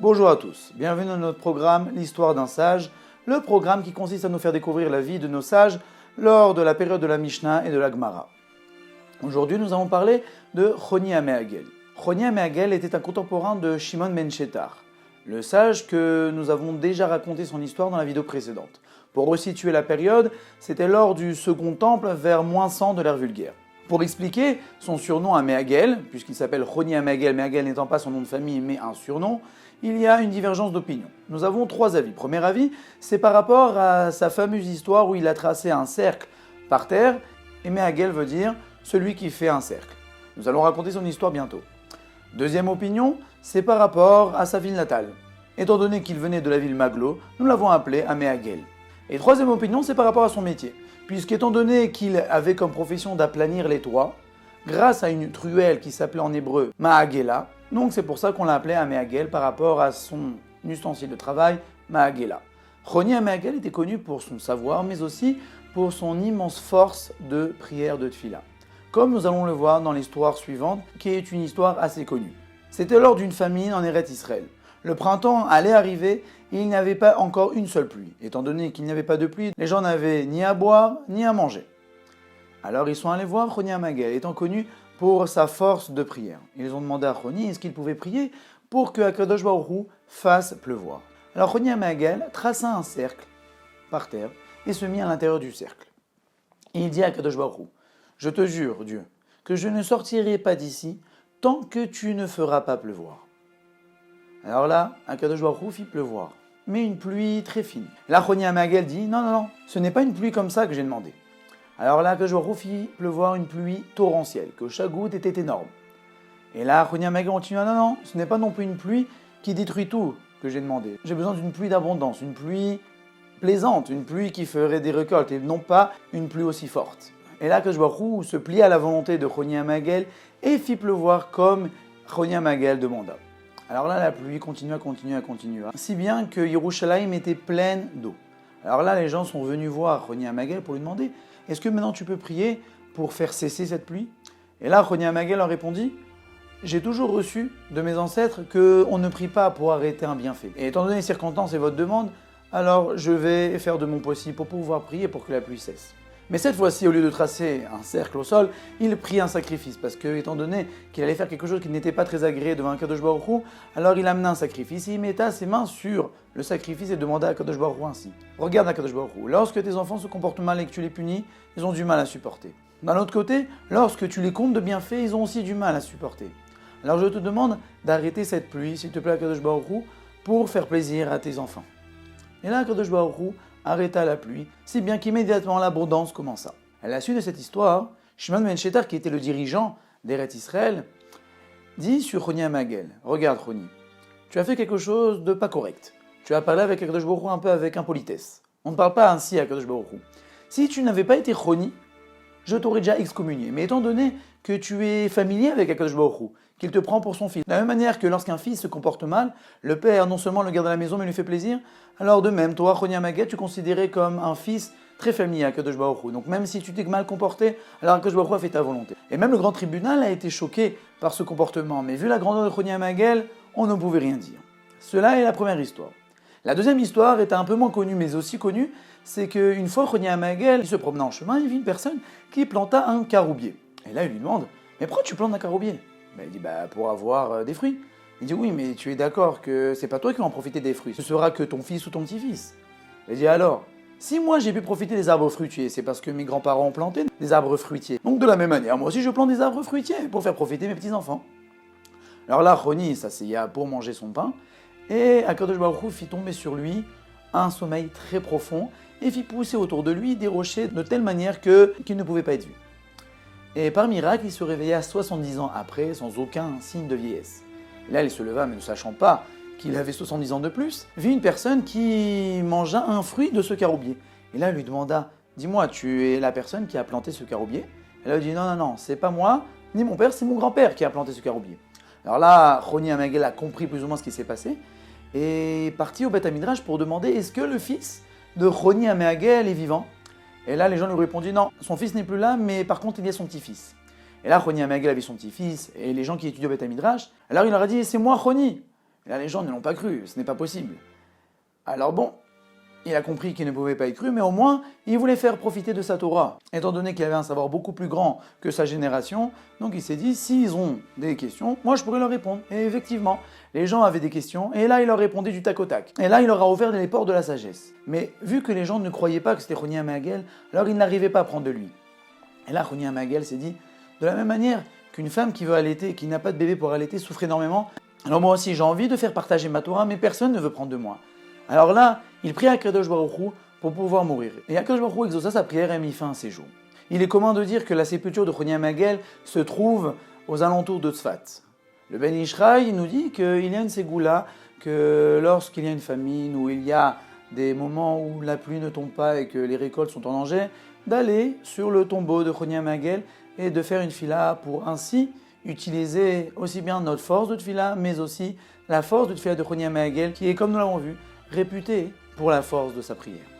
Bonjour à tous, bienvenue dans notre programme L'Histoire d'un sage, le programme qui consiste à nous faire découvrir la vie de nos sages lors de la période de la Mishnah et de la Gemara. Aujourd'hui, nous allons parler de Choni HaMe'agel. Choni HaMe'agel était un contemporain de Shimon ben Shettar, le sage que nous avons déjà raconté son histoire dans la vidéo précédente. Pour resituer la période, c'était lors du Second Temple vers -100 de l'ère vulgaire. Pour expliquer son surnom à Me'agel, puisqu'il s'appelle Choni HaMe'agel, Me'agel n'étant pas son nom de famille mais un surnom, il y a une divergence d'opinion. Nous avons trois avis. Premier avis, c'est par rapport à sa fameuse histoire où il a tracé un cercle par terre, et Me'agel veut dire celui qui fait un cercle. Nous allons raconter son histoire bientôt. Deuxième opinion, c'est par rapport à sa ville natale. Étant donné qu'il venait de la ville Maglo, nous l'avons appelé Me'agel. Et troisième opinion, c'est par rapport à son métier. Puisqu'étant donné qu'il avait comme profession d'aplanir les toits, grâce à une truelle qui s'appelait en hébreu Ma'agela, donc c'est pour ça qu'on l'a appelé Me'agel par rapport à son ustensile de travail Ma'agela. Choni HaMe'agel était connu pour son savoir, mais aussi pour son immense force de prière de Tfila. Comme nous allons le voir dans l'histoire suivante, qui est une histoire assez connue. C'était lors d'une famine en Eretz Israël. Le printemps allait arriver et il n'y avait pas encore une seule pluie. Étant donné qu'il n'y avait pas de pluie, les gens n'avaient ni à boire ni à manger. Alors ils sont allés voir Choni HaMe'agel, étant connu pour sa force de prière. Ils ont demandé à Choni est-ce qu'il pouvait prier pour que Akadosh Baruch Hu fasse pleuvoir. Alors Choni HaMe'agel traça un cercle par terre et se mit à l'intérieur du cercle. Et il dit à Akadosh Baruch Hu, je te jure, Dieu, que je ne sortirai pas d'ici tant que tu ne feras pas pleuvoir. Alors là, Akadosh Baruch Hu fit pleuvoir, mais une pluie très fine. Là, Choni HaMe'agel dit, non, ce n'est pas une pluie comme ça que j'ai demandé. Alors là, Akadosh Baruch Hu fit pleuvoir une pluie torrentielle, que chaque goutte était énorme. Et là, Choni HaMe'agel continue, non, ce n'est pas non plus une pluie qui détruit tout que j'ai demandé. J'ai besoin d'une pluie d'abondance, une pluie plaisante, une pluie qui ferait des récoltes, et non pas une pluie aussi forte. Et là, Akadosh Baruch Hu se plia à la volonté de Choni HaMe'agel et fit pleuvoir comme Choni HaMe'agel demanda. Alors là, la pluie continua, si bien que Yerushalayim était pleine d'eau. Alors là, les gens sont venus voir Choni HaMe'agel pour lui demander « Est-ce que maintenant tu peux prier pour faire cesser cette pluie ?» Et là, Choni HaMe'agel leur répondit « J'ai toujours reçu de mes ancêtres qu'on ne prie pas pour arrêter un bienfait. Et étant donné les circonstances et votre demande, alors je vais faire de mon possible pour pouvoir prier pour que la pluie cesse. » Mais cette fois-ci, au lieu de tracer un cercle au sol, il prit un sacrifice, parce que, étant donné qu'il allait faire quelque chose qui n'était pas très agréé devant Akadosh Baruch Hu, alors il amena un sacrifice, et il metta ses mains sur le sacrifice et demanda à Akadosh Baruch Hu ainsi. Regarde Akadosh Baruch Hu, lorsque tes enfants se comportent mal et que tu les punis, ils ont du mal à supporter. D'un autre côté, lorsque tu les comptes de bienfaits, ils ont aussi du mal à supporter. Alors je te demande d'arrêter cette pluie, s'il te plaît Akadosh Baruch Hu, pour faire plaisir à tes enfants. Et là, Akadosh Baruch Hu arrêta la pluie, si bien qu'immédiatement l'abondance commença. À la suite de cette histoire, Shimon ben Shettar, qui était le dirigeant d'Eretz Israël, dit sur Choni HaMe'agel, regarde Choni, tu as fait quelque chose de pas correct. Tu as parlé avec Akadosh Baruch Hu un peu avec impolitesse. On ne parle pas ainsi à Akadosh Baruch Hu. Si tu n'avais pas été Choni, je t'aurais déjà excommunié. Mais étant donné que tu es familier avec Akadosh Baruch Hu, qu'il te prend pour son fils, de la même manière que lorsqu'un fils se comporte mal, le père non seulement le garde à la maison mais lui fait plaisir, alors de même, toi, Choni HaMe'agel, tu es considéré comme un fils très familier à Akadosh Baruch Hu. Donc même si tu t'es mal comporté, alors Akadosh Baruch Hu a fait ta volonté. Et même le grand tribunal a été choqué par ce comportement, mais vu la grandeur de Choni HaMe'agel, on ne pouvait rien dire. Cela est la première histoire. La deuxième histoire est un peu moins connue, mais aussi connue, c'est qu'une fois Choni HaMe'agel, il se promenait en chemin, il vit une personne qui planta un caroubier. Et là, il lui demande, mais pourquoi tu plantes un caroubier? Il dit, pour avoir des fruits. Il dit, oui, mais tu es d'accord que c'est pas toi qui vas en profiter des fruits, ce sera que ton fils ou ton petit-fils. Il dit, alors, si moi j'ai pu profiter des arbres fruitiers, c'est parce que mes grands-parents ont planté des arbres fruitiers. Donc de la même manière, moi aussi je plante des arbres fruitiers pour faire profiter mes petits-enfants. Alors là, Choni s'asseya pour manger son pain, et Akadosh Baruch Hu fit tomber sur lui un sommeil très profond, et fit pousser autour de lui des rochers de telle manière qu'il ne pouvait pas être vu. Et par miracle, il se réveilla 70 ans après, sans aucun signe de vieillesse. Et là, il se leva, mais ne sachant pas qu'il avait 70 ans de plus, vit une personne qui mangea un fruit de ce caroubier. Et là, il lui demanda, dis-moi, tu es la personne qui a planté ce caroubier? Et là, il dit, non, c'est pas moi, ni mon père, c'est mon grand-père qui a planté ce caroubier. Alors là, Choni HaMe'agel a compris plus ou moins ce qui s'est passé, et est parti au Beth Midrash pour demander, est-ce que le fils de Choni HaMe'agel est vivant? Et là, les gens lui ont répondu, non, son fils n'est plus là, mais par contre, il y a son petit-fils. Et là, Choni HaMe'agel avait son petit-fils, et les gens qui étudiaient au Beth Midrash, alors il leur a dit, c'est moi, Choni. Et là, les gens ne l'ont pas cru, ce n'est pas possible. Alors bon, il a compris qu'il ne pouvait pas y cru, mais au moins, il voulait faire profiter de sa Torah. Étant donné qu'il avait un savoir beaucoup plus grand que sa génération, donc il s'est dit, s'ils ont des questions, moi je pourrais leur répondre. Et effectivement, les gens avaient des questions, et là il leur répondait du tac au tac. Et là il leur a ouvert les portes de la sagesse. Mais vu que les gens ne croyaient pas que c'était Choni Hamegel, alors ils n'arrivaient pas à prendre de lui. Et là Choni Hamegel s'est dit, de la même manière qu'une femme qui veut allaiter, qui n'a pas de bébé pour allaiter, souffre énormément, alors moi aussi j'ai envie de faire partager ma Torah, mais personne ne veut prendre de moi. Alors là, il prie à Kadosh Baruch Hu pour pouvoir mourir. Et Kadosh Baruch Hu exauça sa prière et mit fin à ses jours. Il est commun de dire que la sépulture de Choni Hamegel se trouve aux alentours de Tzfat. Le Ben Ishraï nous dit qu'il y a une ségoula, que lorsqu'il y a une famine, ou il y a des moments où la pluie ne tombe pas et que les récoltes sont en danger, d'aller sur le tombeau de Choni Hamegel et de faire une fila pour ainsi utiliser aussi bien notre force de tfila, mais aussi la force de tfila de Choni Hamegel, qui est, comme nous l'avons vu, réputé pour la force de sa prière.